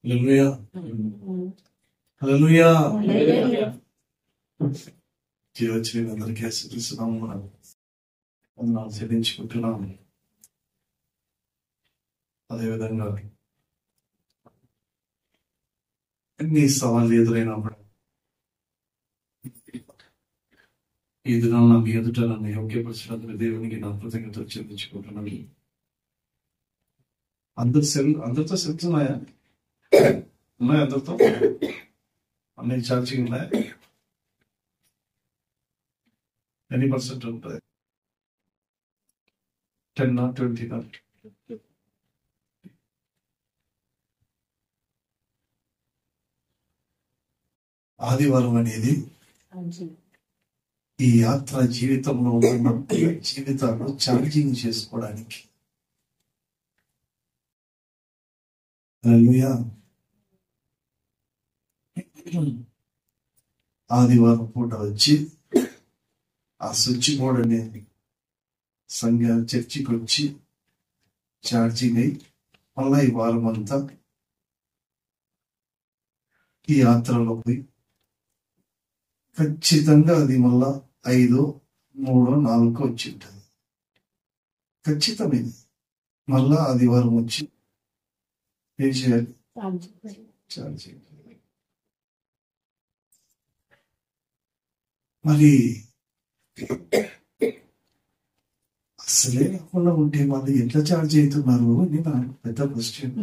హల్లెలూయా హల్లెలూయా. వచ్చిన అందరికీ ఆశీర్వదిస్తున్నాము. వందనాలు చెల్లించుకుంటున్నాము. అదేవిధంగా ఎన్ని సవాళ్ళు ఎదురైనప్పుడు ఈ దినాల్లో మీ ఎదుట నన్ను యోగ్యపరిచినందుకు దేవునికి నా కృతజ్ఞతలు చెల్లించుకుంటున్నాను. అందరితో సెల్స్ ఉన్నాయా? అందరితో అన్ని ఛార్జింగ్ ఉన్నాయా? ఎన్ని % ఉంటుంది? 10 or 20? ఆదివారం అనేది ఈ యాత్ర జీవితంలో ఉన్న జీవితాలు ఛార్జింగ్ చేసుకోవడానికి. హల్లెలూయా. ఆదివారం పూట వచ్చి ఆ స్విచ్ బోర్డ్ అనేది చర్చికి వచ్చి ఛార్జింగ్ అయి మళ్ళా ఈ వారం అంతా ఈ యాత్రలో పోయి ఖచ్చితంగా అది మళ్ళా 5, 3, 4 వచ్చి ఉంటుంది. ఖచ్చితమైంది. మళ్ళా ఆదివారం వచ్చి ఏం చేయాలి? ఛార్జింగ్. మరి అసలే లేకుండా ఉంటే వాళ్ళు ఎట్లా ఛార్జ్ అవుతున్నారు అని నాకు పెద్ద క్వశ్చన్.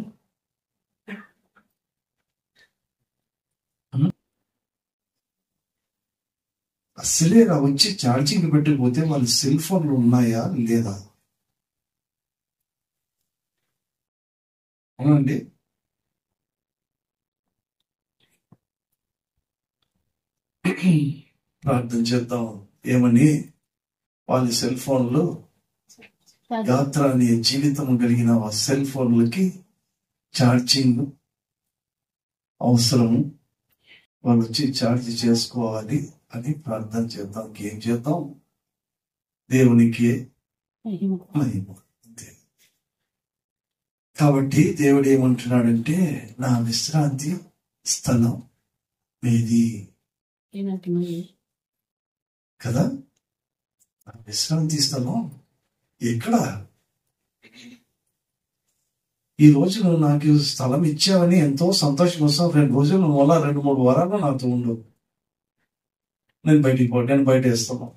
అసలే వచ్చి ఛార్జింగ్ పెట్టకపోతే వాళ్ళ సెల్ ఫోన్లు ఉన్నాయా లేదా? అవునండి. ప్రార్థన చేద్దాం. ఏమని? వాళ్ళ సెల్ ఫోన్లు యాత్ర అనే జీవితం కలిగిన సెల్ ఫోన్లకి ఛార్జింగ్ అవసరము. వాళ్ళు వచ్చి ఛార్జ్ చేసుకోవాలి అని ప్రార్థన చేద్దాం. ఏం చేద్దాం? దేవునికి మహిమ. అంతే. కాబట్టి దేవుడు ఏమంటున్నాడంటే, నా విశ్రాంతి స్థలం మీది కదా. నా విశ్రాంతి స్థలం ఎక్కడ? ఈ రోజు నువ్వు నాకు స్థలం ఇచ్చావని ఎంతో సంతోషం వస్తాం. 2 రోజులు మళ్ళా 2-3 వారాలు నాతో ఉండు. నేను బయట వేస్తాను.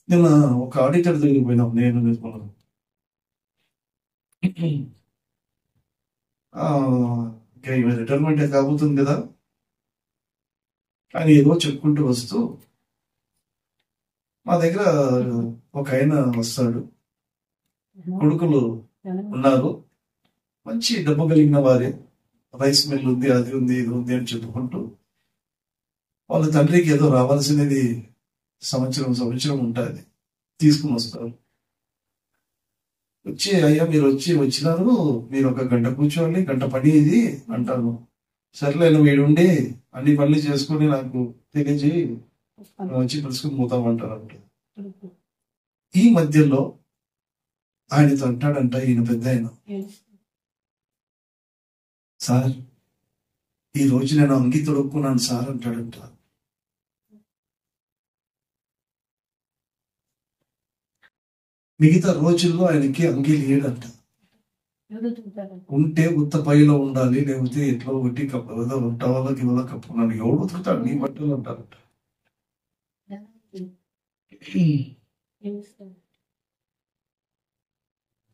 నిన్న ఒక ఆడిటర్ దగ్గరికి పోయినాం. నేను నేర్చుకున్నాను. రిటైర్మెంట్ కాబోతుంది కదా అని ఏదో చెప్పుకుంటూ వస్తూ మా దగ్గర ఒక ఆయన వస్తాడు. కొడుకులు ఉన్నారు, మంచి డబ్బు కలిగిన వారే, రైస్ మిల్ ఉంది, అది ఉంది, ఇది ఉంది అని చెప్పుకుంటూ వాళ్ళ తండ్రికి ఏదో రావాల్సినది సంవత్సరం ఉంటుంది, తీసుకుని వస్తారు. వచ్చి, అయ్యా మీరు వచ్చినారు, మీరు 1 గంట కూర్చోండి, గంట పని ఇది అంటాను. సర్లే నువ్వు వీడుండి అన్ని పనులు చేసుకుని నాకు తెలియజేయి, వచ్చి పిలుచుకుని పోతామంటారంట. ఈ మధ్యలో ఆయనతో అంటాడంట, ఈయన పెద్ద ఆయన, సార్ ఈ రోజు నేను అంగి తొడుక్కున్నాను సార్ అంటాడంట. మిగతా రోజుల్లో ఆయనకి అంగి లేడంట. ఉంటే ఉత్త పైలో ఉండాలి, లేకపోతే ఎట్లా ఒకటి టవలకి ఇవాళ కప్పుకున్నాను. ఎవడు ఉతుకుతాడు? నీ బట్టలు అంటారంట.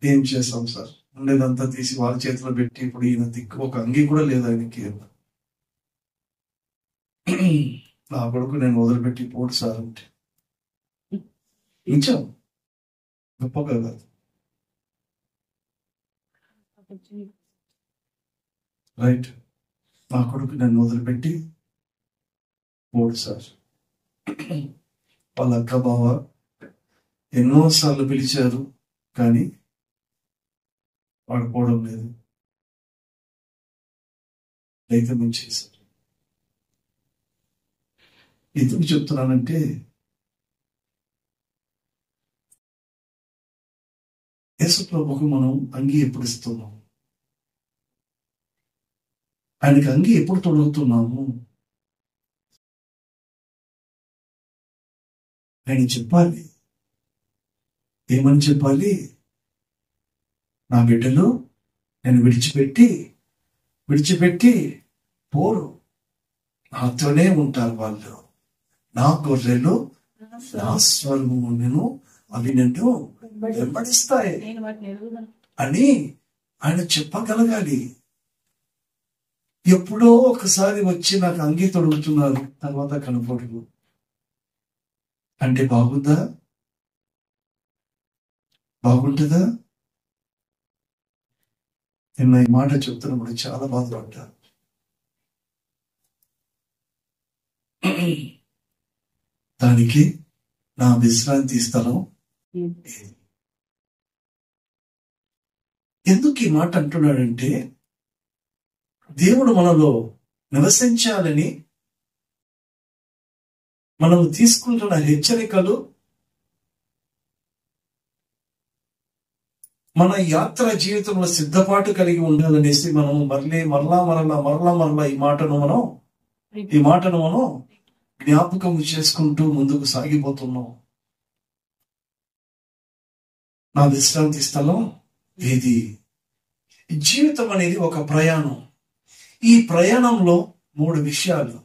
ఏం చేస్తాం సార్? ఉండేదంతా తీసి వాళ్ళ చేతిలో పెట్టి ఇప్పుడు ఈయన దిక్కు ఒక అంగి కూడా లేదు ఆయనకి. నా కొడుకు నేను వదిలిపెట్టి పోడు సార్ అంటే ఇంచాం గొప్ప కదా. రైట్. నా కొడుకు నన్ను వదిలిపెట్టి పోడు సార్. వాళ్ళ అక్క బావ ఎన్నోసార్లు పిలిచారు కానీ వాడు పోవడం లేదు. అయితే మేము చేశారు. ఎందుకు చెప్తున్నానంటే యేసు ప్రభుకు మనం అంగీ ఎప్పుడు ఇస్తున్నాము? ఆయనకి అంగీ ఎప్పుడు తొడుగుతున్నాము? ఆయన చెప్పాలి. ఏమని చెప్పాలి? నా బిడ్డలు నేను విడిచిపెట్టి పోరు, నాతోనే ఉంటారు వాళ్ళు. నా గొర్రెలు నా స్వరము నేను అవి నిన్ను వెంబడిస్తాయి అని ఆయన చెప్పగలగాలి. ఎప్పుడో ఒకసారి వచ్చి నాకు అంగీ తొడుగుతున్నారు, తర్వాత కనపడదు అంటే బాగుంటుందా? నిన్న ఈ మాట చెప్తున్నప్పుడు చాలా బాధపడ్డా. దానికి నా విశ్రాంతి స్థలం ఎందుకు ఈ మాట అంటున్నాడంటే, దేవుడు మనలో నివసించాలని మనం తీసుకుంటున్న హెచ్చరికలు మన యాత్ర జీవితంలో సిద్ధపాటు కలిగి ఉండాలనేసి మనం మరలా ఈ మాటను మనం జ్ఞాపకం చేసుకుంటూ ముందుకు సాగిపోతున్నాం. నా విశ్రాంతి స్థలం ఏది? జీవితం అనేది ఒక ప్రయాణం. ఈ ప్రయాణంలో 3 విషయాలు: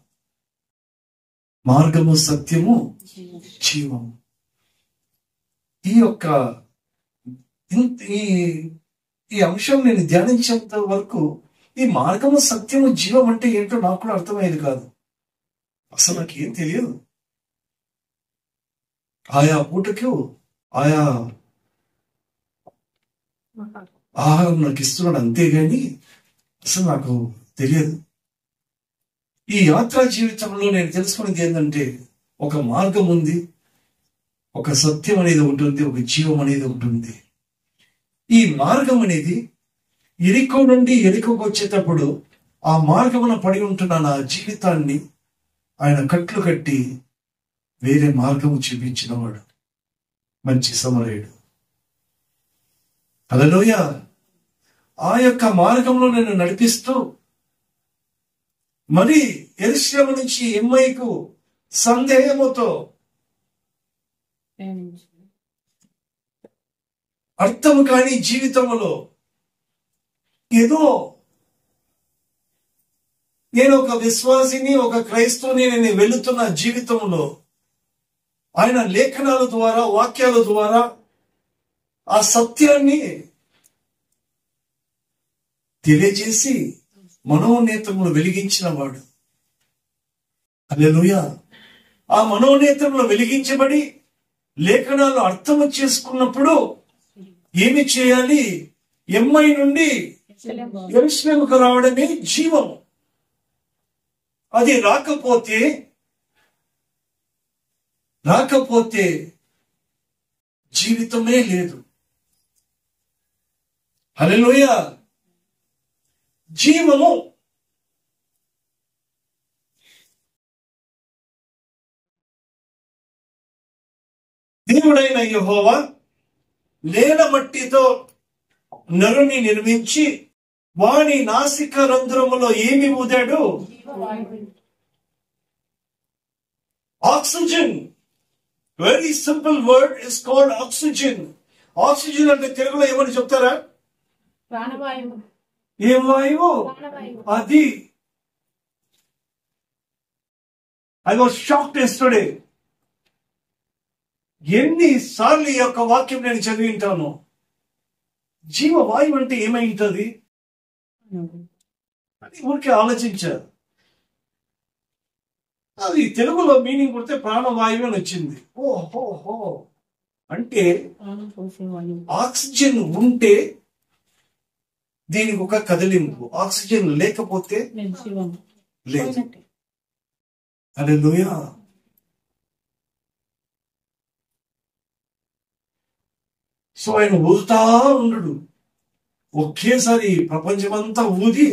మార్గము, సత్యము, జీవము. ఈ అంశం నేను ధ్యానించేంత వరకు ఈ మార్గము, సత్యము, జీవం అంటే ఏంటో నాకు కూడా అర్థమయ్యేది కాదు. అసలు నాకేం తెలియదు. ఆయా పూటకు ఆయా ఆహారం నాకు ఇస్తున్నాడు, అంతేగాని అసలు నాకు తెలియదు. ఈ యాత్రా జీవితంలో నేను తెలుసుకున్నది ఏంటంటే, ఒక మార్గం ఉంది, ఒక సత్యం అనేది ఉంటుంది, ఒక జీవం అనేది ఉంటుంది. ఈ మార్గం అనేది ఎరికో నుండి ఎరికోకు వచ్చేటప్పుడు ఆ మార్గమున పడి ఉంటున్న నా జీవితాన్ని ఆయన కట్లు కట్టి వేరే మార్గము చూపించినవాడు మంచి సమరయుడు. హల్లెలూయా. ఆ యొక్క మార్గంలో నేను నడిపిస్తూ మరి యెరూషలేము నుంచి ఎమ్మయికు సందేహముతో, అర్థము కాని జీవితంలో ఏదో నేను ఒక విశ్వాసిని, ఒక క్రైస్తవుని నేను వెళుతున్న జీవితంలో ఆయన లేఖనాల ద్వారా, వాక్యాల ద్వారా ఆ సత్యాన్ని తెలియజేసి మనోనేత్రములు వెలిగించిన వాడు. హల్లెలూయా. ఆ మనోనేత్రములు వెలిగించబడి లేఖనాలు అర్థం చేసుకున్నప్పుడు ఏమి చేయాలి? ఎమ్మై నుండి యెరూషలేముకు రావడమే జీవం. అది రాకపోతే జీవితమే లేదు. హల్లెలూయా. జీవము దేవుడైన యెహోవా నేల మట్టితో నరుని నిర్మించి వాని నాసిక రంధ్రములో ఏమి ఊదాడు? Oxygen. Very simple word is called oxygen. Oxygen అంటే తెలుగులో ఏమని చెప్తారా? ప్రాణవాయువు. ఏం వాయువు అది? I was shocked yesterday. ఎన్నిసార్లు ఈ యొక్క వాక్యం నేను చదివి ఉంటాను. జీవవాయువు అంటే ఏమై ఉంటుంది అని ఊరికే ఆలోచించారు. అది తెలుగులో మీనింగ్ కొడితే ప్రాణవాయువు అని వచ్చింది. ఓహోహో అంటే ఆక్సిజన్ ఉంటే దీనికి ఒక కదిలింపు, ఆక్సిజన్ లేకపోతే లేదు. హల్లెలూయా. సో ఆయన ఊదుతా ఉండడు. ఒకేసారి ప్రపంచమంతా ఊది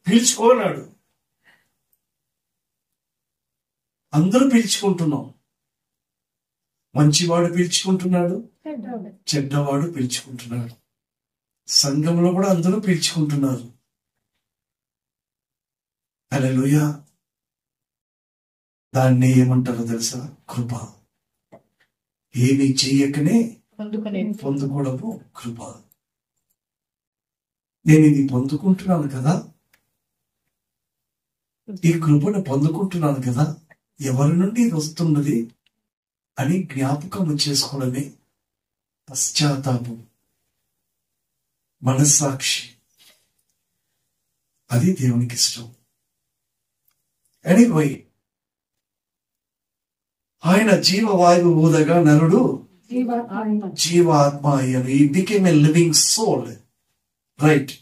పీల్చుకోనాడు. అందరూ పీల్చుకుంటున్నాం. మంచివాడు పీల్చుకుంటున్నాడు, చెడ్డవాడు. చెడ్డవాడు పీల్చుకుంటున్నాడు. సంఘంలో కూడా అందరూ పీల్చుకుంటున్నారు. హల్లెలూయా. దాన్ని ఏమంటారో తెలుసా? కృప. ఏమీ చెయ్యకనే పొందుకోవడము కృప. నేను ఇది పొందుకుంటున్నాను కదా, ఈ కృపను పొందుకుంటున్నాను కదా, ఎవరి నుండి ఇది వస్తున్నది అని జ్ఞాపకం చేసుకోవడమే పశ్చాత్తాపం, మనస్సాక్షి. అది దేవునికి ఇష్టం. ఎనీవే, ఆయన జీవవాయువు ఊదగా నరుడు జీవాత్మ అయ్యాను. ఈ became a living soul. Right.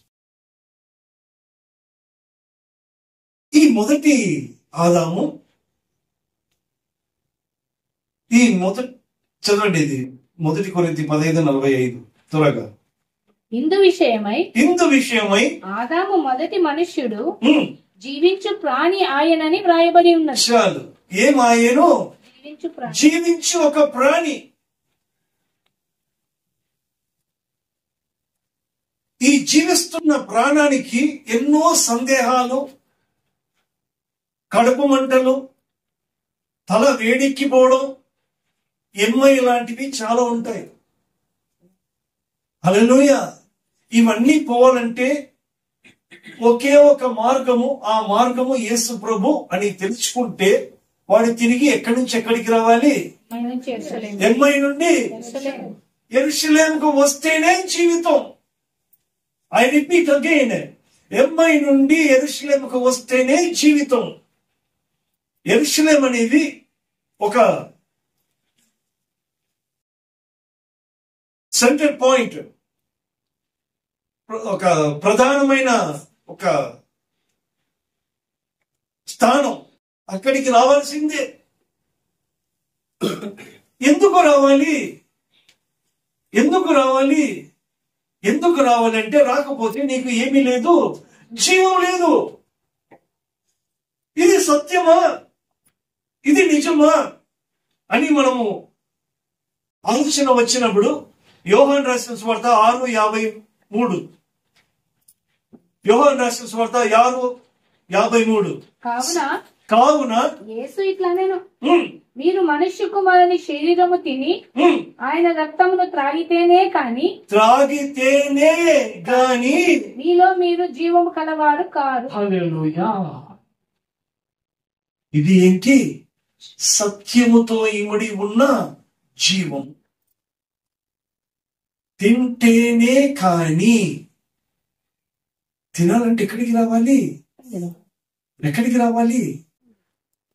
ఈ మొదటి ఆదాము, చదవండి, ఇది 1 కొరింథీ 15:45 త్వరగా. ఇందు విషయమై ఆదాము మొదటి మనుష్యుడు జీవించు ప్రాణి ఆయనని వ్రాయబడి ఉన్నది. చాలు. ఏం ఆయను? జీవించు ఒక ప్రాణి. ఈ జీవిస్తున్న ప్రాణానికి ఎన్నో సందేహాలు, కడుపు మంటలు, తల వేడెక్కిపోవడం, ఎంఐ లాంటివి చాలా ఉంటాయి. హల్లెలూయా. ఇవన్నీ పోవాలంటే ఒకే ఒక మార్గము, ఆ మార్గము యేసు ప్రభు అని తెలుసుకుంటే వాడు తిరిగి ఎక్కడి నుంచి ఎక్కడికి రావాలి? ఎంఐ నుండి యెరూషలేముకు వస్తేనే జీవితం. ఐ రిపీట్ అగైన్, ఎంఐ నుండి యెరూషలేముకు వస్తేనే జీవితం. యెరూషలేం అనేది ఒక సెంటర్ పాయింట్, ఒక ప్రధానమైన ఒక స్థానం. అక్కడికి రావాల్సిందే. ఎందుకు రావాలి? ఎందుకు రావాలంటే రాకపోతే నీకు ఏమీ లేదు, జీవం లేదు. ఇది సత్యమా, ఇది నిజమా అని మనము ఆలోచన వచ్చినప్పుడు యోహాను రాసిన సువార్త 6:53, యోహాను రాసిన సువార్త 6:53. కావున యేసు ఇట్లనెను, మీరు మనుష్య కుమారుని శరీరము తిని ఆయన రక్తమును త్రాగితేనే గాని మీలో మీరు జీవము కలవారు కారు. హల్లెలూయా. ఇది ఏంటి? సత్యముతో ఇమిడి ఉన్న జీవం. తింటేనే కాని. తినాలంటే ఎక్కడికి రావాలి? ఎక్కడికి రావాలి?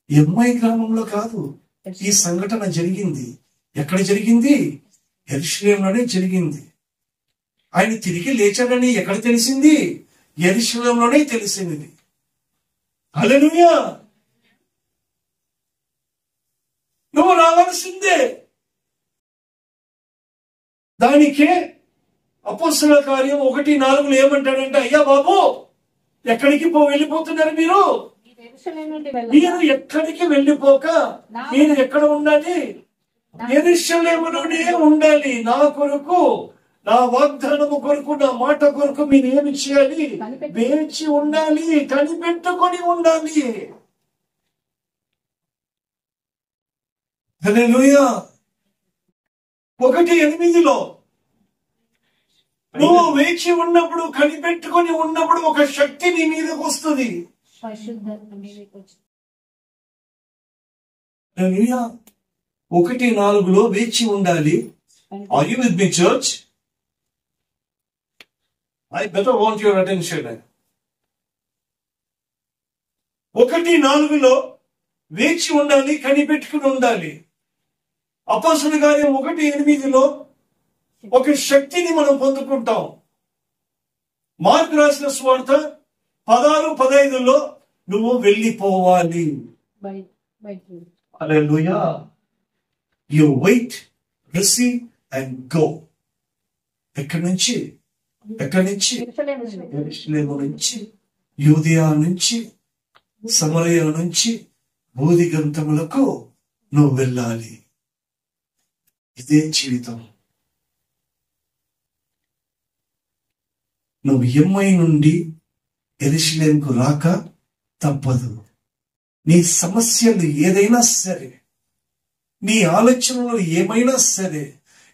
ఎంఐ గ్రామంలో కాదు. ఈ సంఘటన జరిగింది. ఎక్కడ జరిగింది? యెరూషలేములోనే జరిగింది. ఆయన తిరిగి లేచాడని ఎక్కడ తెలిసింది? యెరూషలేములోనే తెలిసింది. హల్లెలూయా. నువ్వు రావాల్సిందే. దానికే అపోస్తలుల కార్యం 1:4 ఏమంటాడంటే, అయ్యా బాబు, ఎక్కడికి వెళ్ళిపోతున్నారు మీరు? మీరు ఎక్కడికి వెళ్ళిపోక మీరు ఎక్కడ ఉండాలి? యెరూషలేములోనే ఉండాలి. నా కొరకు, నా వాగ్దానము కొరకు, నా మాట కొరకు మీరు ఏమి చేయాలి? వేచి ఉండాలి, కనిపెట్టుకొని ఉండాలి. హల్లెలూయా. 1:8 నువ్వు వేచి ఉన్నప్పుడు, కనిపెట్టుకొని ఉన్నప్పుడు ఒక శక్తి నీ మీదకి వస్తుంది. 1:4 వేచి ఉండాలి. Are you with me church? I better want your attention. 1:4 వేచి ఉండాలి, కనిపెట్టుకుని ఉండాలి. అపోస్తలుల కార్యం 1:8 ఒక శక్తిని మనం పొందుకుంటాం. మార్కు రాసిన సువార్త 16:15 నువ్వు వెళ్ళిపోవాలి. Hallelujah. You wait, receive and go. ఎక్కడి నుంచి? యెరూషలేము నుంచి, యూదయా నుంచి, సమరయ నుంచి భూదిగంతములకు నువ్వు వెళ్ళాలి. ఇదే జీవితం. నువ్వు ఎమ్మై నుండి యెరూషలేముకు రాక తప్పదు. నీ సమస్యలు ఏదైనా సరే, నీ ఆలోచనలు ఏమైనా సరే,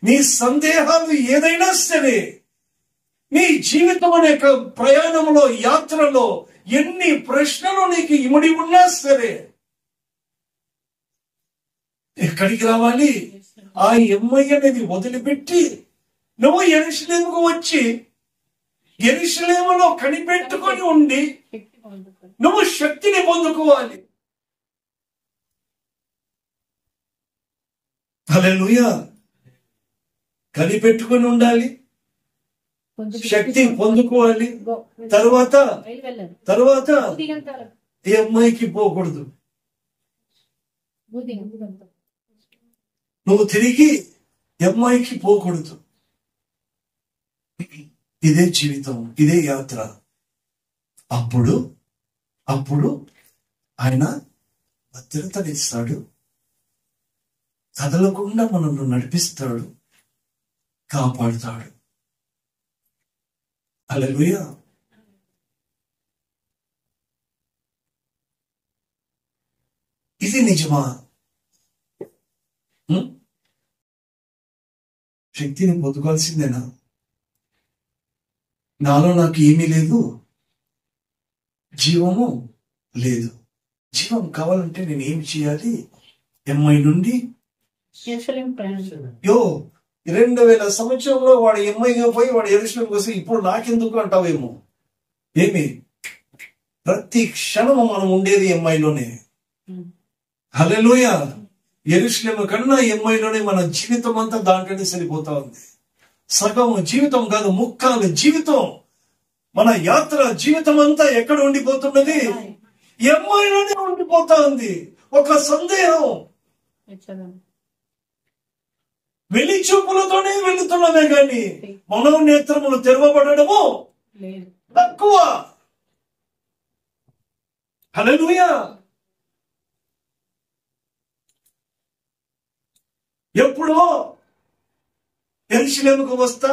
నీ సందేహాలు ఏదైనా సరే, నీ జీవితం అనే ప్రయాణంలో, యాత్రలో ఎన్ని ప్రశ్నలు నీకు ఇమిడి ఉన్నా సరే, ఎక్కడికి రావాలి? ఆ ఎమ్మై అనేది వదిలిపెట్టి నువ్వు యెరూషలేముకు వచ్చి యెరూషలేములో కనిపెట్టుకొని ఉండి నువ్వు శక్తిని పొందుకోవాలి. హల్లెలూయా. కనిపెట్టుకొని ఉండాలి, శక్తి పొందుకోవాలి. తర్వాత ఈ అమ్మాయికి పోకూడదు. నువ్వు తిరిగి అమ్మాయికి పోకూడదు. ఇదే జీవితం, ఇదే యాత్ర. అప్పుడు ఆయన భద్రతనిస్తాడు, కదలకుండా మనల్ని నడిపిస్తాడు, కాపాడుతాడు. హల్లెలూయా. ఇది నిజమా? శక్తిని పొందుకోవాల్సిందేనా? నాలో నాకు ఏమీ లేదు, జీవము లేదు. జీవం కావాలంటే నేను ఏమి చేయాలి? ఎమ్మై నుండి 2000 సంవత్సరంలో వాడు ఎమ్ఐగా పోయి వాడు యెరూషలేము కోసం ఇప్పుడు నాకెందుకు అంటావేమో. ఏమి? ప్రతి క్షణము మనం ఉండేది ఎమ్ఐలోనే. హల్లెలూయా. యెరూషలేము కన్నా ఎమ్ఐలోనే మన జీవితం అంతా దాంట్లోనే సరిపోతా ఉంది. సగం జీవితం కాదు, ముక్కాలు జీవితం, మన యాత్ర జీవితం అంతా ఎక్కడ ఉండిపోతున్నది? ఎమ్ఐలోనే ఉండిపోతా ఉంది. ఒక సందేహం, వెలి చూపులతోనే వెళుతున్నామే గాని మనోనేత్రములు తెరవబడము తక్కువ. హల్లెలూయా. ఎప్పుడో యెరూషలేముకు వస్తా,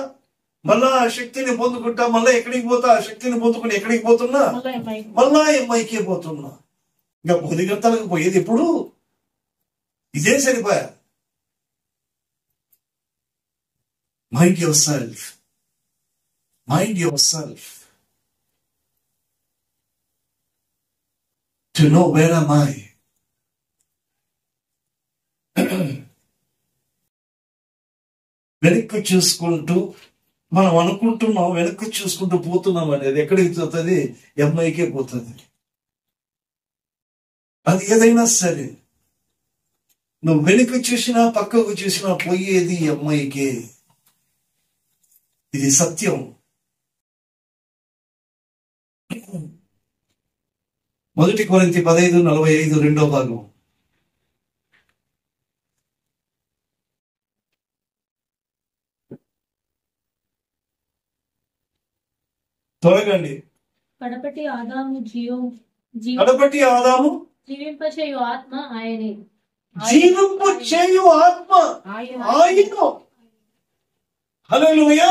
మళ్ళా ఆ శక్తిని పొందుకుంటా, మళ్ళా ఎక్కడికి పోతా, ఆ శక్తిని పొందుకుని ఎక్కడికి పోతున్నా? మళ్ళా ఎమ్మైకే పోతున్నా. ఇంకా 10 గంటలకు పోయేది ఎప్పుడు? ఇదే సరిపోయా. Mind yourself. Mind yourself. To know where am I. వెనక్కి చూసుకుంటూ మనం అనుకుంటున్నాం, వెనక్కి చూసుకుంటూ పోతున్నాం అనేది ఎక్కడికి పోతుంది? ఎమ్ఐకే పోతుంది. అది ఏదైనా సరే, నువ్వు వెనక్కి చూసినా పక్కకు చూసినా పోయేది ఎమ్ఐకే. ఇది సత్యం. మొదటి కొరింథీ 15:45 రెండో భాగం. త్వరగండి. కడపటి ఆదాము జీవింపచేయు ఆత్మ ఆయనే. జీవింపచేయు ఆత్మ ఆయన. హల్లెలూయా.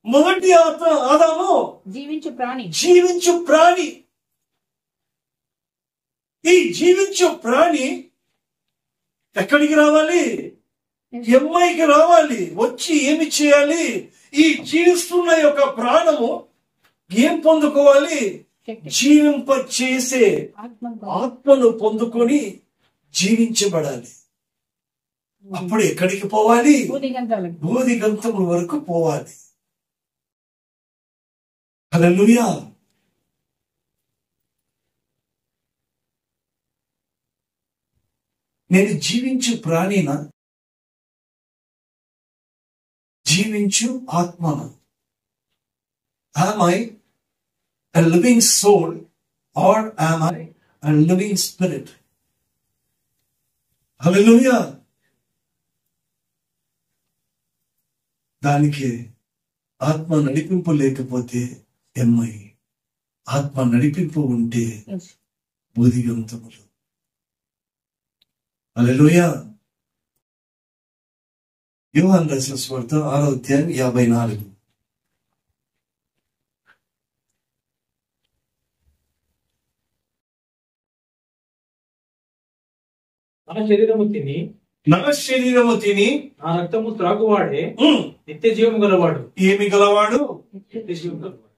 మొదటి ఆదాము జీవించు ప్రాణి. ఈ జీవించు ప్రాణి ఎక్కడికి రావాలి? ఎమ్మైకి రావాలి. వచ్చి ఏమి చేయాలి? ఈ జీవిస్తున్న యొక్క ప్రాణము ఏం పొందుకోవాలి? జీవింప చేసే ఆత్మను పొందుకొని జీవించబడాలి. అప్పుడు ఎక్కడికి పోవాలి? భూదిగంతముల వరకు పోవాలి. హల్లెలూయా. నేను జీవించు ప్రాణినా, జీవించు ఆత్మను? Am I a living soul or am I a living spirit? Hallelujah. దానికి ఆత్మ నడిపింపు లేకపోతే ఎమ్మై, ఆత్మ నడిపింపు ఉంటే బుద్ధిగంతములు. హల్లెలూయా. యోహాను రాసిన సువార్త 6వ అధ్యాయం 54. నా శరీరము తిని నా శరీరము తిని నా రక్తము త్రాగువాడే నిత్య జీవము గలవాడు. ఏమి గలవాడు? నిత్య జీవము గలవాడు.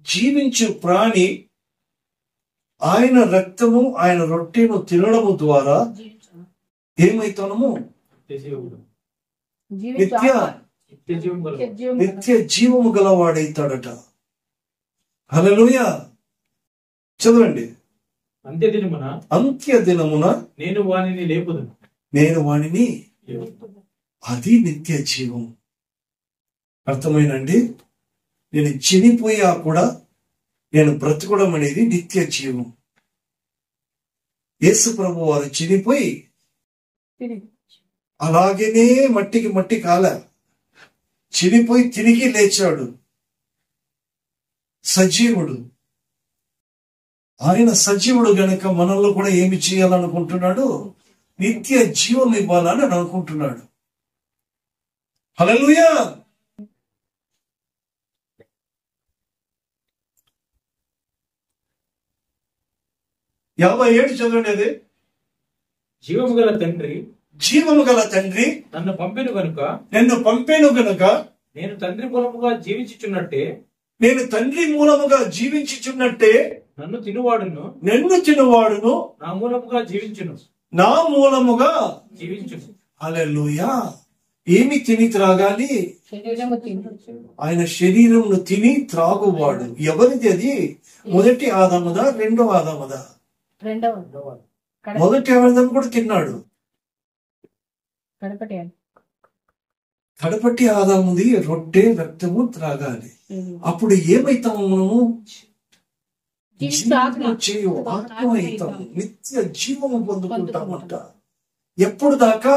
జీవించు ప్రాణి ఆయన రక్తము ఆయన రొట్టెను తినడము ద్వారా ఏమైతానము? నిత్య జీవముడు. నిత్య నిత్య జీవము గలవాడు. నిత్య జీవము గలవాడైతాడట. హల్లెలూయా. చదవండి. అంత్య దినమున నేను వానిని లేపుదును. నేను వానిని. అది నిత్య జీవం. అర్థమైనండి? నేను చనిపోయా కూడా నేను బ్రతకడం అనేది నిత్య జీవం. యేసు ప్రభు వారు చనిపోయి అలాగనే మట్టికి మట్టి కాల చనిపోయి తిరిగి లేచాడు. సజీవుడు. ఆయన సజీవుడు గనుక మనల్లో కూడా ఏమి చేయాలనుకుంటున్నాడు? నిత్య జీవం ఇవ్వాలని అనుకుంటున్నాడు. హల్లెలూయా. యాభై 57 చదవండి. అది జీవము గల తండ్రి నన్ను పంపెను గనుక నేను తండ్రి మూలముగా జీవించుచున్నట్టే నన్ను తినువాడును నా మూలముగా జీవించును. హల్లెలూయా. ఏమి తిని త్రాగాలి? ఆయన శరీరమును తిని త్రాగువాడు. ఎవరిది అది? మొదటి ఆదాముదా రెండో ఆదాముదా? మొదటి ఆదాము కూడా తిన్నాడు. కడపటి ఆదాముది రొట్టె రక్తము త్రాగాలి. అప్పుడు ఏమైతాము మనము? ఆత్మ అవుతాము. నిత్య జీవము పొందుకుంటామంట. ఎప్పుడు దాకా?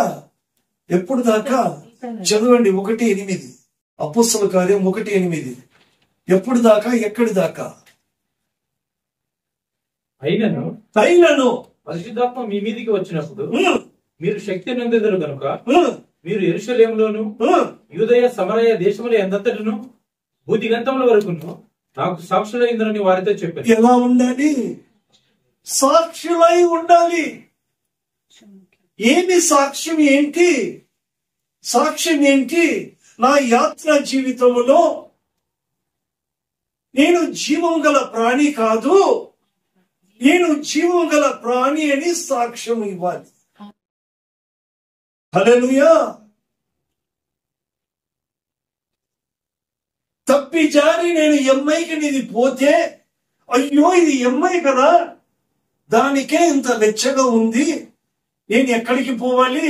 చదవండి. 1:8 అపోస్తలుల కార్యం 1:8. ఎప్పుడు దాకా? ఎక్కడి దాకా? అయినను పరిశుద్ధాత్మ మీ మీదికి వచ్చినప్పుడు మీరు శక్తి నొందెదరు కనుక మీరు యెరూషలేములోను యూదయ సమరయ దేశముల ఎంతటను భూదిగంతముల వరకును నాకు సాక్షులైందని వారితో చెప్పారు. ఎలా ఉండాలి? సాక్షులై ఉండాలి. ఏమి సాక్ష్యం? ఏంటి సాక్ష్యం? ఏంటి? నా యాత్ర జీవితంలో నేను జీవం గల ప్రాణి కాదు, నేను జీవం గల ప్రాణి అని సాక్ష్యం ఇవ్వాలి. హల్లెలూయా. తప్పి జారి నేను ఎంఐకి ఇది పోతే, అయ్యో ఇది ఎంఐ కదా, దానికే ఇంత వెచ్చగా ఉంది, నేను ఎక్కడికి పోవాలి?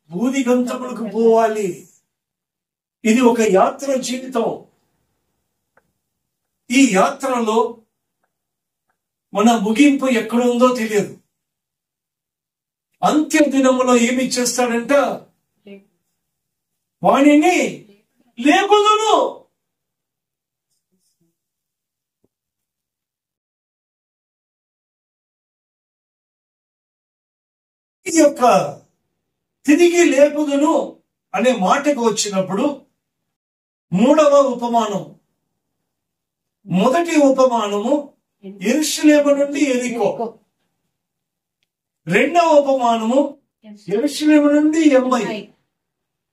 భూదిగంతములకు పోవాలి. ఇది ఒక యాత్ర జీవితం. ఈ యాత్రలో మన ముగింపు ఎక్కడుందో తెలియదు. అంత్య దినములో ఏమి చేస్తాడంట? వాణిని లేపుదును. ఈ యొక్క తిరిగి లేపుదును అనే మాటకు వచ్చినప్పుడు మూడవ ఉపమానం. మొదటి ఉపమానము యెరూషలేము నుండి యెరికో. రెండవ ఉపమానము యెరూషలేము నుండి ఎంఐ.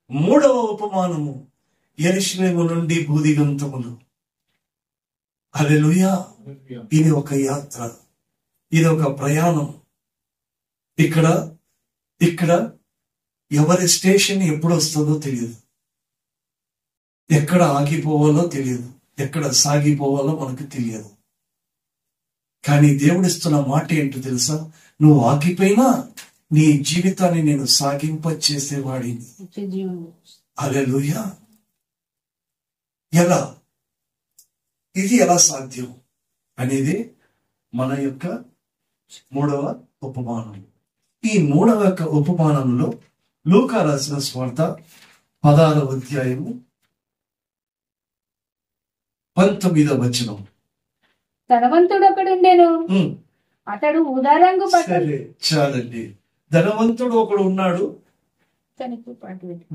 మూడవ ఉపమానము యెరూషలేము నుండి భూదిగంతములు. హల్లెలూయా. ఇది ఒక యాత్ర, ఇది ఒక ప్రయాణం. ఇక్కడ ఎవరి స్టేషన్ ఎప్పుడు వస్తుందో తెలియదు, ఎక్కడ ఆగిపోవాలో తెలియదు, ఎక్కడ సాగిపోవాలో మనకు తెలియదు. కానీ దేవుడిస్తున్న మాట ఏంటో తెలుసా? నువ్వు ఆగిపోయినా నీ జీవితాన్ని నేను సాగింప చేసేవాడిని. హల్లెలూయా. ఎలా? ఇది ఎలా సాధ్యం అనేది మన యొక్క మూడవ ఉపమానం. ఈ మూడవ ఉపమానంలో లూకా రాసిన సువార్త 16వ అధ్యాయము 19వ వచనం. ధనవంతుడు ఒకడుండెను, అతడు ఊదారంగు చాలండి. ధనవంతుడు ఒకడు ఉన్నాడు,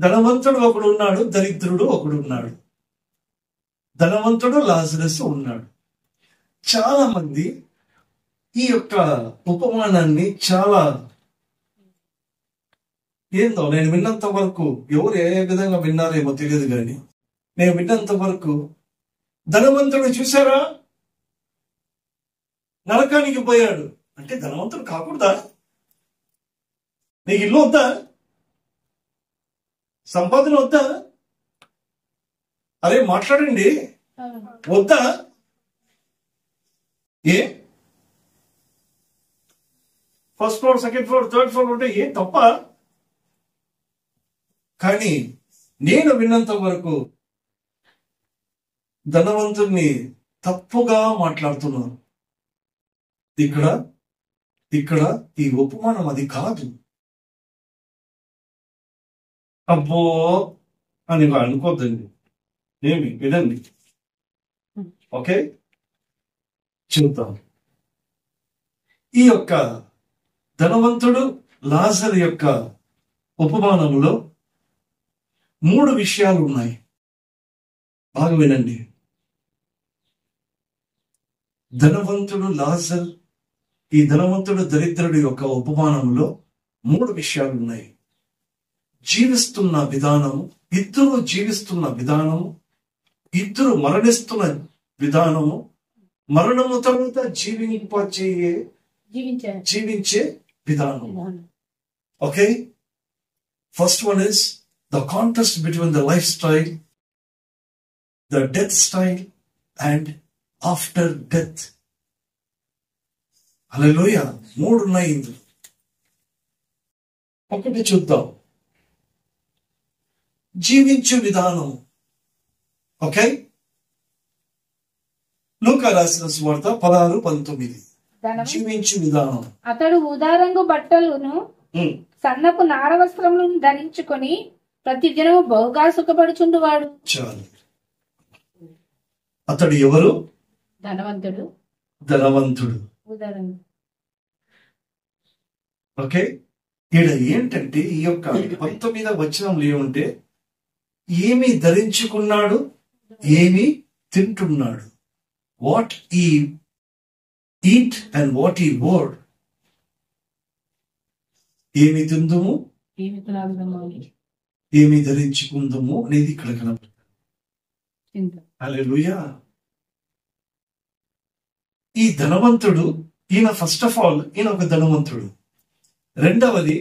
ధనవంతుడు ఒకడు ఉన్నాడు, దరిద్రుడు ఒకడు ఉన్నాడు. ధనవంతుడు లాజరస్ ఉన్నాడు. చాలా మంది ఈ యొక్క ఉపమానాన్ని చాలా ఏందో నేను విన్నంత వరకు, ఎవరు ఏ విధంగా విన్నారేమో తెలియదు కానీ నేను విన్నంత వరకు ధనవంతుడు చూసారా నరకానికి పోయాడు అంటే ధనవంతుడు కాకూడదా? నీకు ఇల్లు వద్దా? సంపాదన వద్దా? అరే మాట్లాడండి, వద్దా? ఏ first floor, second floor, third floor ఉంటే ఏ తప్ప? కానీ నేను విన్నంత వరకు ధనవంతుడిని తప్పుగా మాట్లాడుతున్నాను. ఇక్కడ ఈ ఉపమానం అది కాదు. అబ్బో అని అనుకోద్దండి, ఏమి వినండి. ఓకే, చూద్దాం. ఈ యొక్క ధనవంతుడు లాజరు యొక్క ఉపమానంలో 3 విషయాలు ఉన్నాయి. బాగా వినండి. ధనవంతుడు లాజర్, ఈ ధనవంతుడు దరిద్రుడి యొక్క ఉపమానంలో 3 విషయాలు ఉన్నాయి. జీవిస్తున్న విధానము, ఇద్దరు జీవిస్తున్న విధానము, ఇద్దరు మరణిస్తున్న విధానము, మరణము తర్వాత జీవించే విధానం. Okay, first one is the contrast between the lifestyle, the death style and after death. Hallelujah. 3 ఉన్నాయి ఇందులో. ఒకటి చూద్దాం, జీవించు విధానం. ఓకే, లూకా రాసిన సువార్త 16:19. జీవించు విధానం. అతడు ఊదారంగు బట్టలను సన్నపు నార వస్త్రములను ధరించుకొని ప్రతి దినము బహుగా సుఖపడుచుండువాడు. చాలు. అతడు ఎవరు? ధనవంతుడు. ఓకే, ఈడ ఏంటంటే ఈ యొక్క 19వ వచనంలో ఏముంటే ఏమి ధరించుకున్నాడు, ఏమి తింటున్నాడు. వాట్ ఈ ఈట్ అండ్ వాట్ ఈ వర్డ్. ఏమి తిందుము, ఏమి ధరించుకుందాము అనేది ఇక్కడ కనబడుతుంది. హల్లెలూయా. ఈ ధనవంతుడు, ఈయన ఫస్ట్ ఆఫ్ ఆల్ ఈయన ఒక ధనవంతుడు. రెండవది,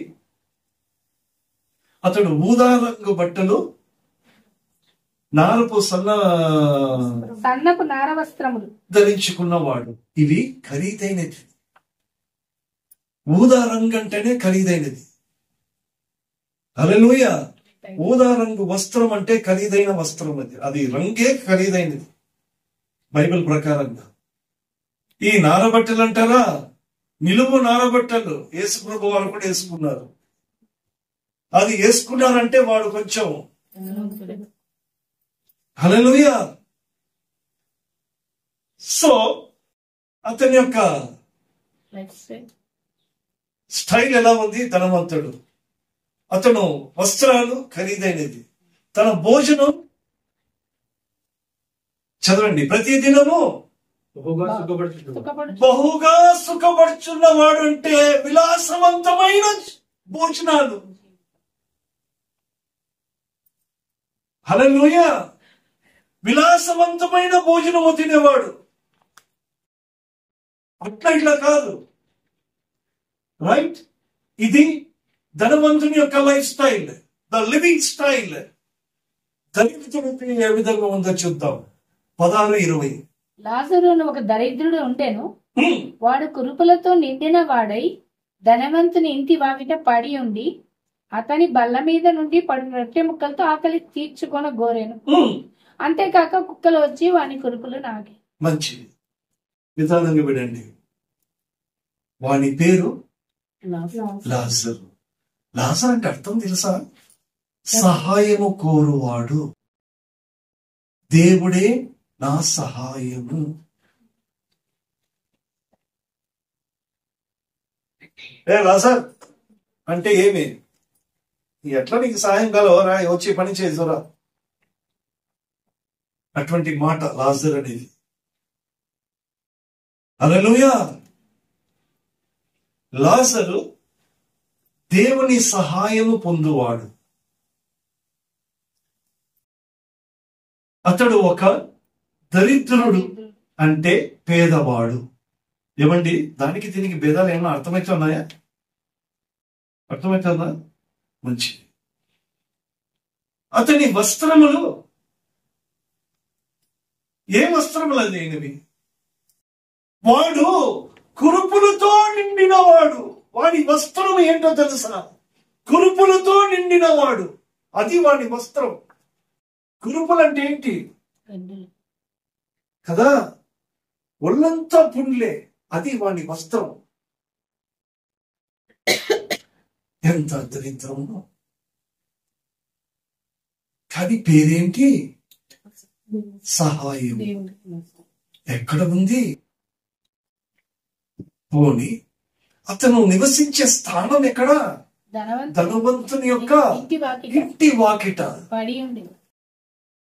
అతడు ఊదా రంగు బట్టలు, సన్నపు నార వస్త్రములు ధరించుకున్నవాడు. ఇవి ఖరీదైనది. ఊదా రంగు అంటేనే ఖరీదైనది. హల్లెలూయా. ఊదా రంగు వస్త్రం అంటే ఖరీదైన వస్త్రం. అది రంగే ఖరీదైనది బైబిల్ ప్రకారంగా. ఈ నారబట్టలు అంటారా, నిలువు నారబట్టలు యేసుప్రభు వారు కూడా వేసుకున్నారు. అది వేసుకున్నారంటే వాడు కొంచెం, హల్లెలూయా. సో అతని యొక్క స్టైల్ ఎలా ఉంది? ధనవంతుడు. అతను వస్త్రాలు ఖరీదైనది. తన భోజనం చదవండి, ప్రతిదినము బహుగా సుఖపడుచున్నవాడు. అంటే విలాసవంతమైన భోజనాలు. హల్లెలూయా. విలాసవంతమైన భోజనము తినేవాడు. అట్లా ఇట్లా కాదు, రైట్? ఇది ధనవంతుని యొక్క life style, the living style. దరిద్రుడికి ఏ విధంగా ఉందో చూద్దాం. 16:20. లాజరు ఒక దరిద్రుడు ఉండెను, వాడు కురుపులతో నిండిన వాడై ధనవంతుని ఇంటి వాకిట పడి ఉండి అతని బల్ల మీద నుండి పడిన రొట్టె ముక్కలతో ఆకలి తీర్చుకొన గోరెను. అంతేకాక కుక్కలు వచ్చి వాని కురుపులు నాకి. మంచి విధానంగా వినండి. వాని పేరు లాజరు. లాజర్ అంటే అర్థం తెలుసా? సహాయము కోరువాడు. దేవుడే నా సహాయము. లాజర్ అంటే ఏమి? ఎట్లా నీకు సాయం కలవరా, వచ్చి పని చేసారా? అటువంటి మాట లాజరు అనేది. హల్లెలూయా. లాజరు దేవుని సహాయము పొందువాడు. అతడు ఒక దరిద్రుడు అంటే పేదవాడు. ఏమండి, దానికి దీనికి భేదాలు ఏమన్నా అర్థమవుతున్నాయా? అర్థమవుతుందా? మంచిది. అతని వస్త్రములు ఏ వస్త్రములు లేనివి? వాడు కురుపులతో నిండినవాడు. వాడి వస్త్రం ఏంటో తెలుసా? కురుపులతో నిండినవాడు. అది వాడి వస్త్రం. కురుపులు అంటే ఏంటి కదా? ఒళ్ళంతా పుండ్లే. అది వాడి వస్త్రం. ఎంత దరిద్రము! కానీ పేరేంటి? సహాయం. ఎక్కడ ఉంది? పోని అతను నివసించే స్థానం ఎక్కడ? ధనవంతుని యొక్క ఇంటి వాకిట.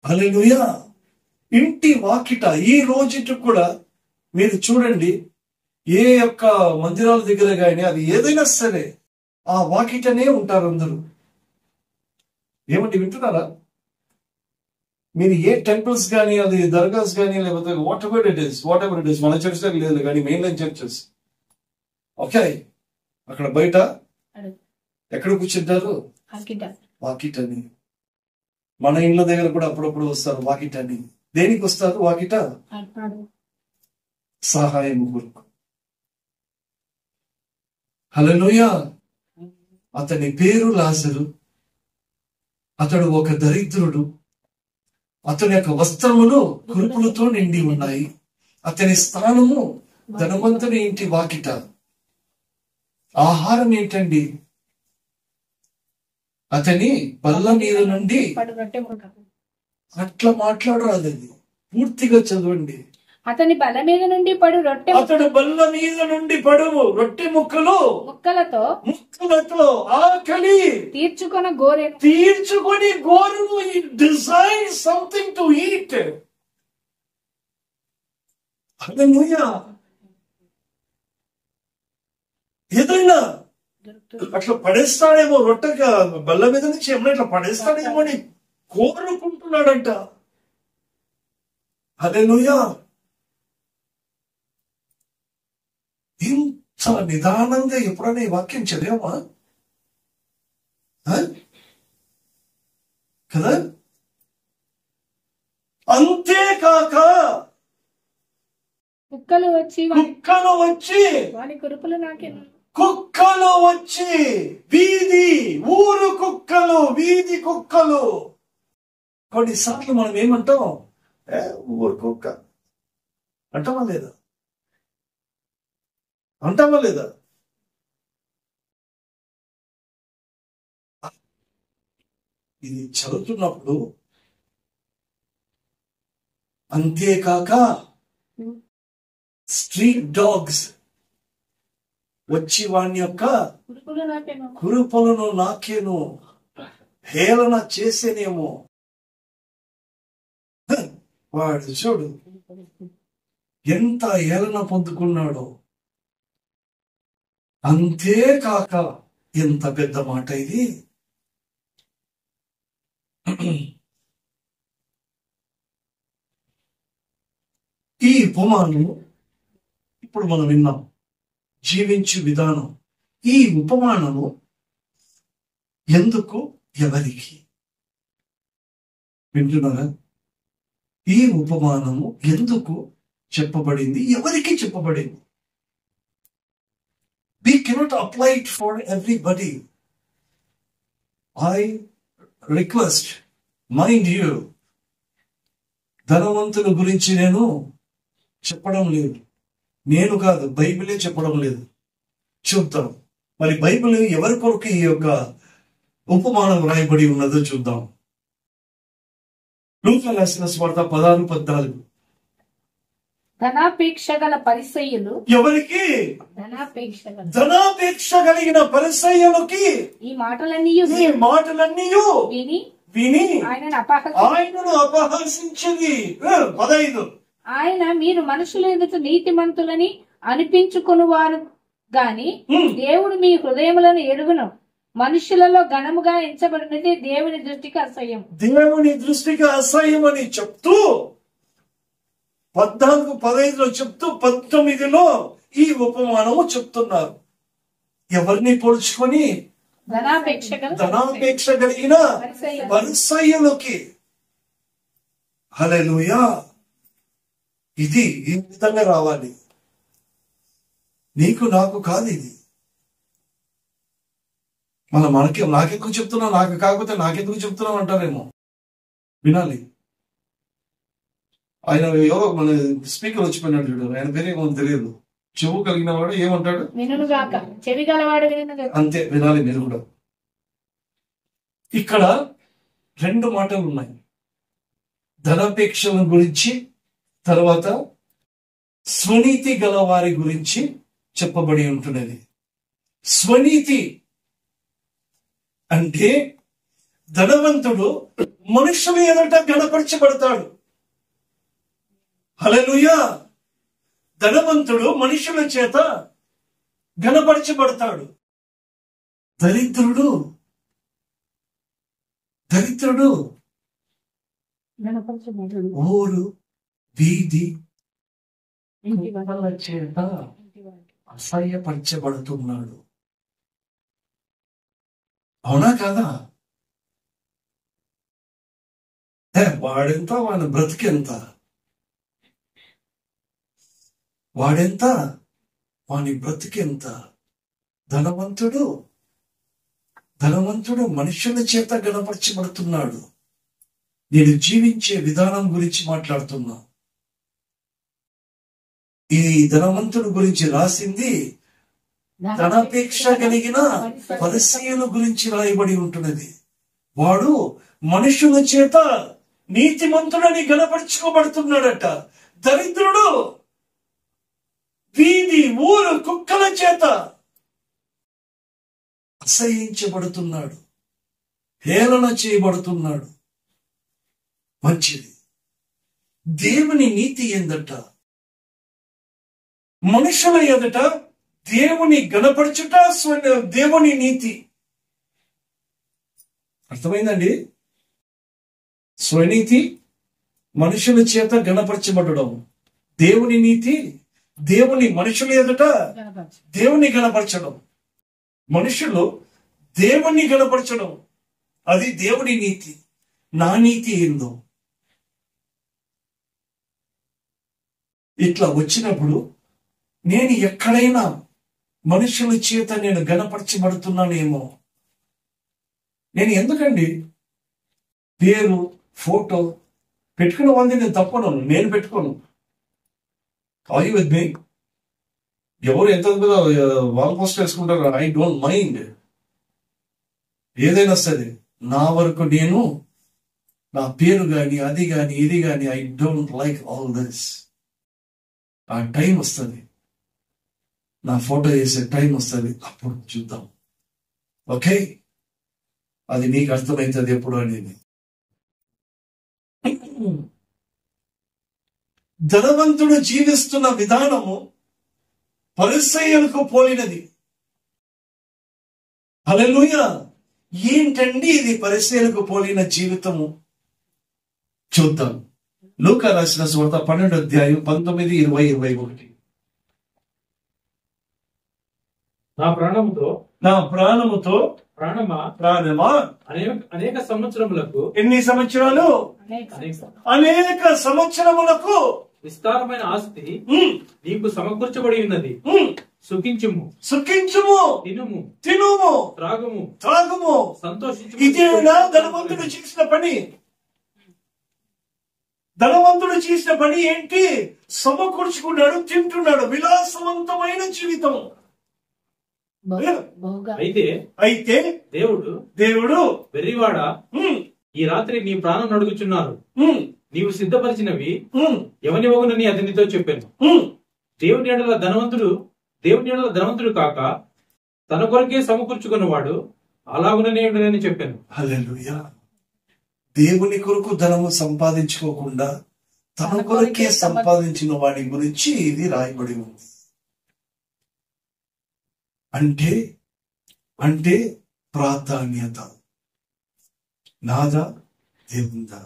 హల్లెలూయా. ఇంటి వాకిట. ఈ రోజుకి కూడా మీరు చూడండి, ఏ యొక్క మందిరాల దగ్గర కానీ అది ఏదైనా సరే ఆ వాకిటనే ఉంటారు అందరూ. ఏమంటే వింటున్నారా? మీరు ఏ టెంపుల్స్ కానీ, అది దర్గాస్ కానీ, లేకపోతే వాట్ ఎవర్ ఇట్ ఇస్, మన చర్చ్ లేదు కానీ మెయిన్ లైన్ చర్చెస్, ఓకే, అక్కడ బయట ఎక్కడ కూర్చుంటారు? వాకిట్ అని. మన ఇండ్ల దగ్గర కూడా అప్పుడప్పుడు వస్తారు వాకిట్ అని. దేనికి వస్తారు వాకిట? సహాయం కొరకు. హల్లెలూయా. అతని పేరు లాజరు. అతడు ఒక దరిద్రుడు. అతని యొక్క వస్త్రములు కురుపులతో నిండి ఉన్నాయి. అతని స్థానము ధనవంతుని ఇంటి వాకిట. ఆహారం ఏంటండి? అతని బల్ల మీద నుండి. అట్లా మాట్లాడరాదండి, పూర్తిగా చదవండి. అతని బల్ల మీద నుండి పడు రొట్టె. అతడు బల్ల మీద నుండి పడు రొట్టె ముక్కలతో ఆకలి తీర్చుకొని గోరెను. Desire something to eat. Hallelujah. ఏదైనా అట్లా పడేస్తాడేమో, రొట్టెగా బల్ల మీద నుంచి ఏమన్నా ఇట్లా పడేస్తాడేమో అని కోరుకుంటున్నాడంట. హల్లెలూయా. ఇంత నిదానంగా ఎప్పుడైనా ఈ వాక్యం చదివామా కదా? అంతేకాక కుక్కలు వచ్చి ఊరు కుక్కలు, వీధి కుక్కలు. కొన్నిసార్లు మనం ఏమంటాం? ఊరు కుక్క అంటామా లేదా? ఇది చదువుతున్నప్పుడు అంతేకాక స్ట్రీట్ డాగ్స్ వచ్చి వాని యొక్క కురుపులను నాకేను హేళన చేసేనేమో. వాడు చూడు ఎంత హేళన పొందుకున్నాడో. అంతేకాక ఎంత పెద్ద మాట ఇది. ఈ ఉపమానం ఇప్పుడు మనం విన్నాం, జీవించు విధానం. ఈ ఉపమానము ఎందుకు, ఎవరికి వింటున్నారా? ఈ ఉపమానము ఎందుకు చెప్పబడింది, ఎవరికి చెప్పబడింది? We cannot apply it for everybody. I request, mind you, ధనవంతుల గురించి నేను చెప్పడం లేదు, నేను కాదు, బైబిలే చెప్పడం లేదు. చూద్దాం మరి బైబిల్ ఎవరి కొరకు ఈ యొక్క ఉపమానం రాయబడి ఉన్నదో చూద్దాం. లూకా రాసిన సువార్త 16:14. ధనాపేక్ష గల పరిసయ్యులు, ఎవరికి? ధనాపేక్ష కలిగిన పరిసయ్యులకి ఈ మాటలన్నీ విని ఆయనను అపహసించింది. 15 ఆయన మీరు మనుషుల ఎదుట నీతిమంతులని అనిపించుకుని వారు గాని దేవుడు మీ హృదయములను ఎరుగును. మనుషులలో ఘనముగా ఎంచబడినది దేవుని దృష్టికి అసహ్యం. దేవుని దృష్టికి అసహ్యం అని చెప్తూ 14-15లో చెప్తూ 19లో ఈ ఉపమానము చెప్తున్నారు. ఎవరిని పోల్చుకొని? ధనాపేక్ష కలిగిన పరిసయ్యులకి. హల్లెలూయా. ఇది ఈ విధంగా రావాలి. నీకు నాకు కాదు ఇది. నాకెక్కువ చెప్తున్నావు, నాకు కాకపోతే నాకెందుకు చెప్తున్నావు అంటారేమో. వినాలి. ఆయన ఎవరో మన స్పీకర్ వచ్చిపోయినాడు చూడు, ఆయన పేరేమో తెలియదు. చెవు కలిగిన వాడు ఏమంటాడు? చెవి గలవాడు అంతే. వినాలి మీరు కూడా. ఇక్కడ 2 మాటలు ఉన్నాయి. ధనాపేక్షల గురించి, తర్వాత స్వనీతి గల వారి గురించి చెప్పబడి ఉంటున్నది. స్వనీతి అంటే ధనవంతుడు మనుషుల ఎదుట గణపరచబడతాడు. హల్లెలూయా. ధనవంతుడు మనుషుల చేత గణపరచబడతాడు. దరిద్రుడు ఊరు వీధి చేత అసహ్యపరచబడుతున్నాడు. అవునా కాదా? వాడెంత, వాడి బ్రతికెంత, వాడెంత, వాని బ్రతికెంత. ధనవంతుడు మనుషుల చేత గణపరచబడుతున్నాడు. నేను జీవించే విధానం గురించి మాట్లాడుతున్నా. ఈ ధనవంతుడు గురించి రాసింది ధనాపేక్ష కలిగిన పరిసయ్యుల గురించి రాయబడి ఉంటున్నది. వాడు మనుషుల చేత నీతిమంతుడని గణపరచుకోబడుతున్నాడట. దరిద్రుడు వీధి ఊరు కుక్కల చేత అసహ్యించబడుతున్నాడు, హేళన చేయబడుతున్నాడు. మంచిది. దేవుని నీతి ఏందట? మనుషుల ఎదుట దేవుని గణపరచుట దేవుని నీతి. అర్థమైందండి? స్వనీతి మనుషుల చేత గణపరచబడడం, దేవుని నీతి దేవుని మనుషుల ఎదుట దేవుని గణపరచడం, మనుషులు దేవుణ్ణి గణపరచడం, అది దేవుని నీతి. నా నీతి ఏందో ఇట్లా వచ్చినప్పుడు నేను ఎక్కడైనా మనుషుల చేత నేను గణపరచబడుతున్నానేమో. నేను ఎందుకండి పేరు ఫోటో పెట్టుకున్న వాళ్ళని నేను తప్పను, నేను పెట్టుకోను. అయ్యి విత్ మీ. ఎవరు ఎంత వాల్ పోస్ట్ వేసుకుంటారు, ఐ డోంట్ మైండ్. ఏదైనా సరే నా వరకు నేను నా పేరు గాని అది గాని ఇది గాని I don't like all this. ఆ టైం వస్తుంది, నా ఫోటో వేసే టైం వస్తుంది, అప్పుడు చూద్దాం. ఓకే, అది నీకు అర్థమవుతుంది ఎప్పుడు అనేది. ధనవంతుడు జీవిస్తున్న విధానము పరిసయ్యులకు పోలినది. హల్లెలూయా. ఏంటండి ఇది పరిసయ్యులకు పోలిన జీవితము? చూద్దాం. లూకా రాసిన సువార్త 12వ అధ్యాయం 19, 20, 21. నా ప్రాణముతో ప్రాణమా అనేక సంవత్సరములకు. ఎన్ని సంవత్సరాలు? అనేక సంవత్సరములకు విస్తారమైన ఆస్తి నీకు సమకూర్చబడి ఉన్నది. సుఖించుము, తినుము, త్రాగుము, సంతోషించు. ఇదేనా ధనవంతుడు చేసిన పని? ధనవంతుడు చేసిన పని ఏంటి? సమకూర్చుకున్నాడు, తింటున్నాడు, విలాసవంతమైన జీవితం. అయితే దేవుడు వెర్రివాడా, ఈ రాత్రి నీ ప్రాణం అడుగుచున్నారు, నీవు సిద్ధపరిచినవి ఎవని వగునని అతనితో చెప్పాను. దేవుని ఎడల ధనవంతుడు కాక తన కొరకే సమకూర్చుకున్నవాడు అలాగుననే ఉండనని చెప్పాను. హల్లెలూయా. దేవుని కొరకు ధనము సంపాదించుకోకుండా తన కొరకే సంపాదించిన వాడి గురించి ఇది రాయబడి ఉంది. అంటే ప్రాధాన్యత నాదా దేవుందా.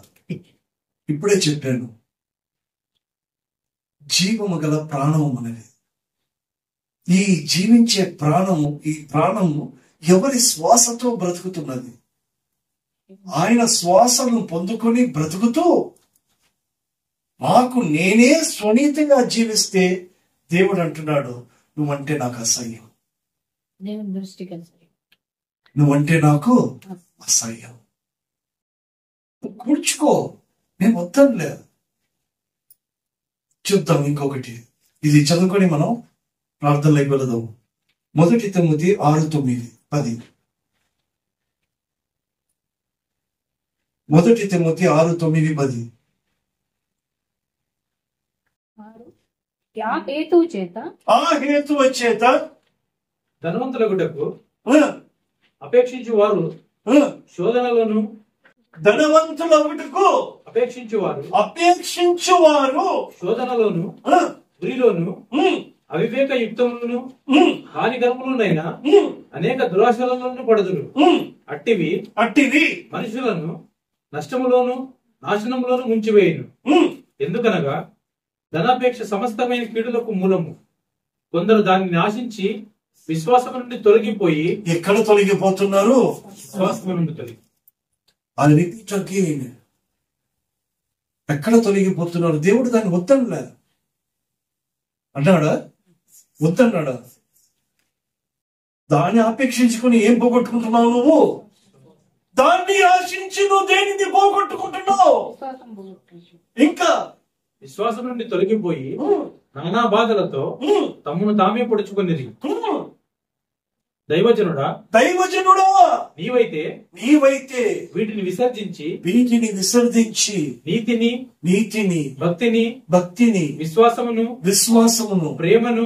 ఇప్పుడే చెప్పాను, జీవము గల ప్రాణము అనేది. ఈ జీవించే ప్రాణము, ఈ ప్రాణము ఎవరి శ్వాసతో బ్రతుకుతున్నది. ఆయన శ్వాసను పొందుకొని బ్రతుకుతూ నాకు నేనే స్వనీతిగా జీవిస్తే దేవుడు అంటున్నాడు, నువ్వంటే నాకు అసహ్యం, దేవుని దృష్టికి నువ్వంటే నాకు అసహ్యం, కూర్చుకో, నేను వద్దనులే. చూద్దాం ఇంకొకటి, ఇది చదువుకొని మనం ప్రార్థనలోకి వెళదాం. 1 తిమోతి 6:9-10. 1 తిమోతి 6:9-10. ఆ హేతువు చేత ధనవంతులగుటకు అపేక్షించు వారు శోధనలను అపేక్షించు వారు శోధనలోను గురిలోను అవివేక యుక్తములను హానికరములనైన అనేక దురాశలను పడదురు. అట్టివి మనుషులను నష్టములోను నాశనములోను ముంచివేయును. ఎందుకనగా ధనాపేక్ష సమస్తమైన కీడులకు మూలము. కొందరు దానిని ఆశించి విశ్వాసం నుండి తొలగిపోయి ఎక్కడ తొలగిపోతున్నారు? విశ్వాసం నుండి తొలగి ఎక్కడ తొలగిపోతున్నారు? దేవుడు దాన్ని వద్దనులే అన్నాడా? వద్దన్నాడా? దాన్ని ఆపేక్షించుకుని ఏం పోగొట్టుకుంటున్నావు నువ్వు? దాన్ని ఆశించి నువ్వు దేనిని పోగొట్టుకుంటున్నావు? ఇంకా విశ్వాసం నుండి తొలగిపోయి నానా బాధలతో తమను తామే పొడుచుకునేది. దైవజనుడా నీవైతే వీటిని విసర్జించి నీతిని భక్తిని విశ్వాసమును ప్రేమను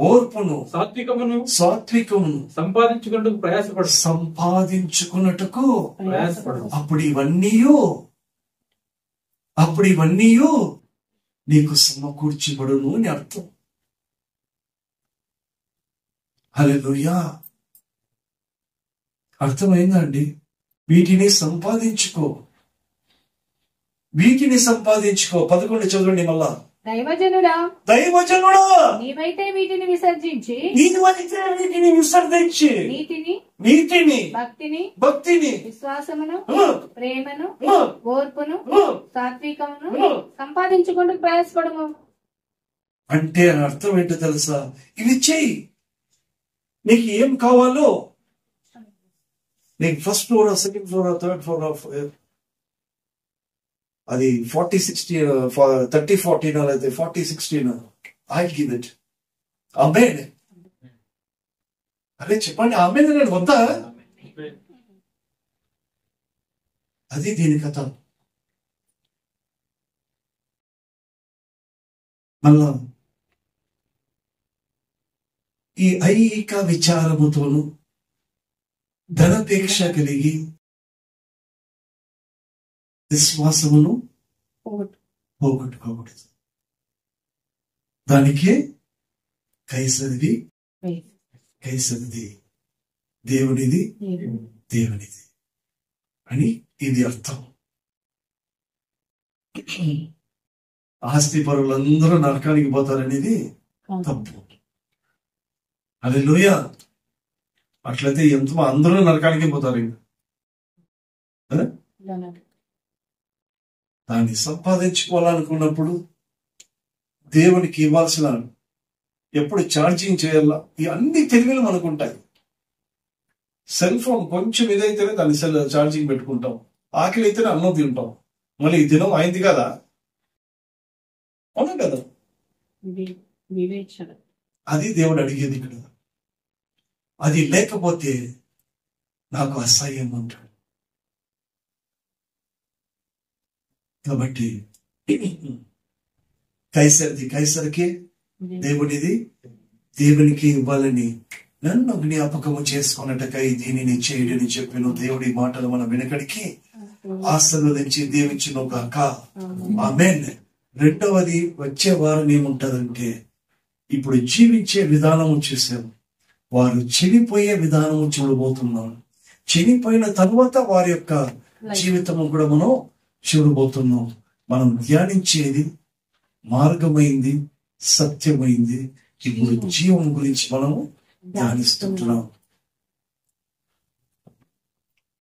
ఓర్పును సాత్వికమును సంపాదించుకున్నట్టుకు అప్పుడు ఇవన్నీ నీకు సమకూర్చబడును అని అర్థం. హల్లెలూయా. అర్థమైందా అండి? వీటిని సంపాదించుకో. 11 చదవండి మళ్ళా. దైవజనుడా నీవైతే వీటిని విసర్జించి నీతిని భక్తిని విశ్వాసమును ప్రేమను ఓర్పును సాత్వికమును సంపాదించుకుంటూ ప్రయాసపడము. అంటే అర్థం ఏంటో తెలుసా? ఇవి చెయ్యి. నీకు ఏం కావాలో, నీకు first floor, second floor, third floor of అది 40-60 30-40 అయితే 40-60 ఐ గివ్ ఇట్. ఆమేన్. అరే చెప్పండి ఆమేన్ అని వద్దా? అది దీని కథ. మళ్ళా ఈ ఐహిక విచారముతోను ధనపేక్ష కలిగి విశ్వాసమును పోగొట్టుకోకూడదు. దానికి కైసరిది దేవునిది అని ఇది అర్థం. ఆస్తి పరులందరూ నరకానికి పోతారనేది తప్పు. హల్లెలూయా. అట్లయితే అందరూ నరకానికి పోతారు. దాన్ని సంపాదించుకోవాలనుకున్నప్పుడు దేవునికి ఇవ్వాల్సిన, ఎప్పుడు ఛార్జింగ్ చేయాలా, ఈ అన్ని తెలివిలు మనకుంటాయి. సెల్ ఫోన్ కొంచెం ఇదైతేనే దాన్ని ఛార్జింగ్ పెట్టుకుంటాం. ఆకలి అయితేనే అన్నం తింటాం. మళ్ళీ ఈ దినం అయింది కదా, అవును కదా? అది దేవుడు అడిగేది ఇక్కడ. అది లేకపోతే నాకు అసహ్యం అంటాడు. కాబట్టి కైసరిది కైసరికి, దేవుడిది దేవునికి ఇవ్వాలని నన్ను జ్ఞాపకము చేసుకున్నట్టుకై దీనిని చేయడని చెప్పిన దేవుడి మాటలు మన వెనకడికి ఆశీర్వదించి దీవించును గాక. ఆమేన్. రెండవది, వచ్చే వారం ఏముంటదంటే, ఇప్పుడు జీవించే విధానము చూసాము, వారు చనిపోయే విధానము చూడబోతున్నాం. చనిపోయిన తర్వాత వారి యొక్క జీవితము కూడా మనం చూడబోతున్నాం. మనం ధ్యానించేది మార్గమైంది, సత్యమైంది. ఇప్పుడు జీవం గురించి మనము ధ్యానిస్తుంటున్నాం.